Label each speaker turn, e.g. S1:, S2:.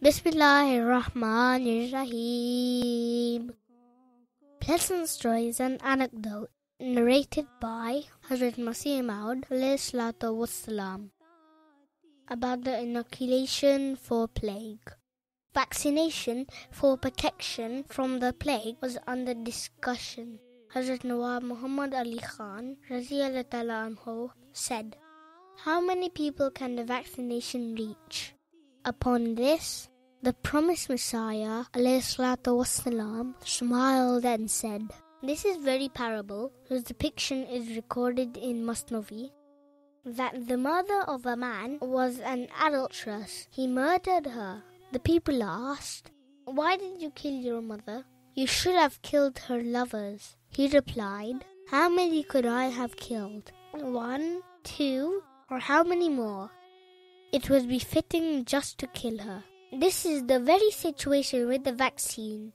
S1: Bismillahirrahmanirrahim. Pleasant stories and anecdotes narrated by Hadrat Masih Maud ﷺ about the inoculation for plague. Vaccination for protection from the plague was under discussion. Hadrat Nawab Muhammad Ali Khan anhu said, "How many people can the vaccination reach?" Upon this, the Promised Messiah ﷺ smiled and said, "This is very parable, whose depiction is recorded in Mathnawī, that the mother of a man was an adulteress. He murdered her. The people asked, 'Why did you kill your mother? You should have killed her lovers.' He replied, 'How many could I have killed? 1, 2, or how many more? It was befitting just to kill her.' This is the very situation with the vaccine.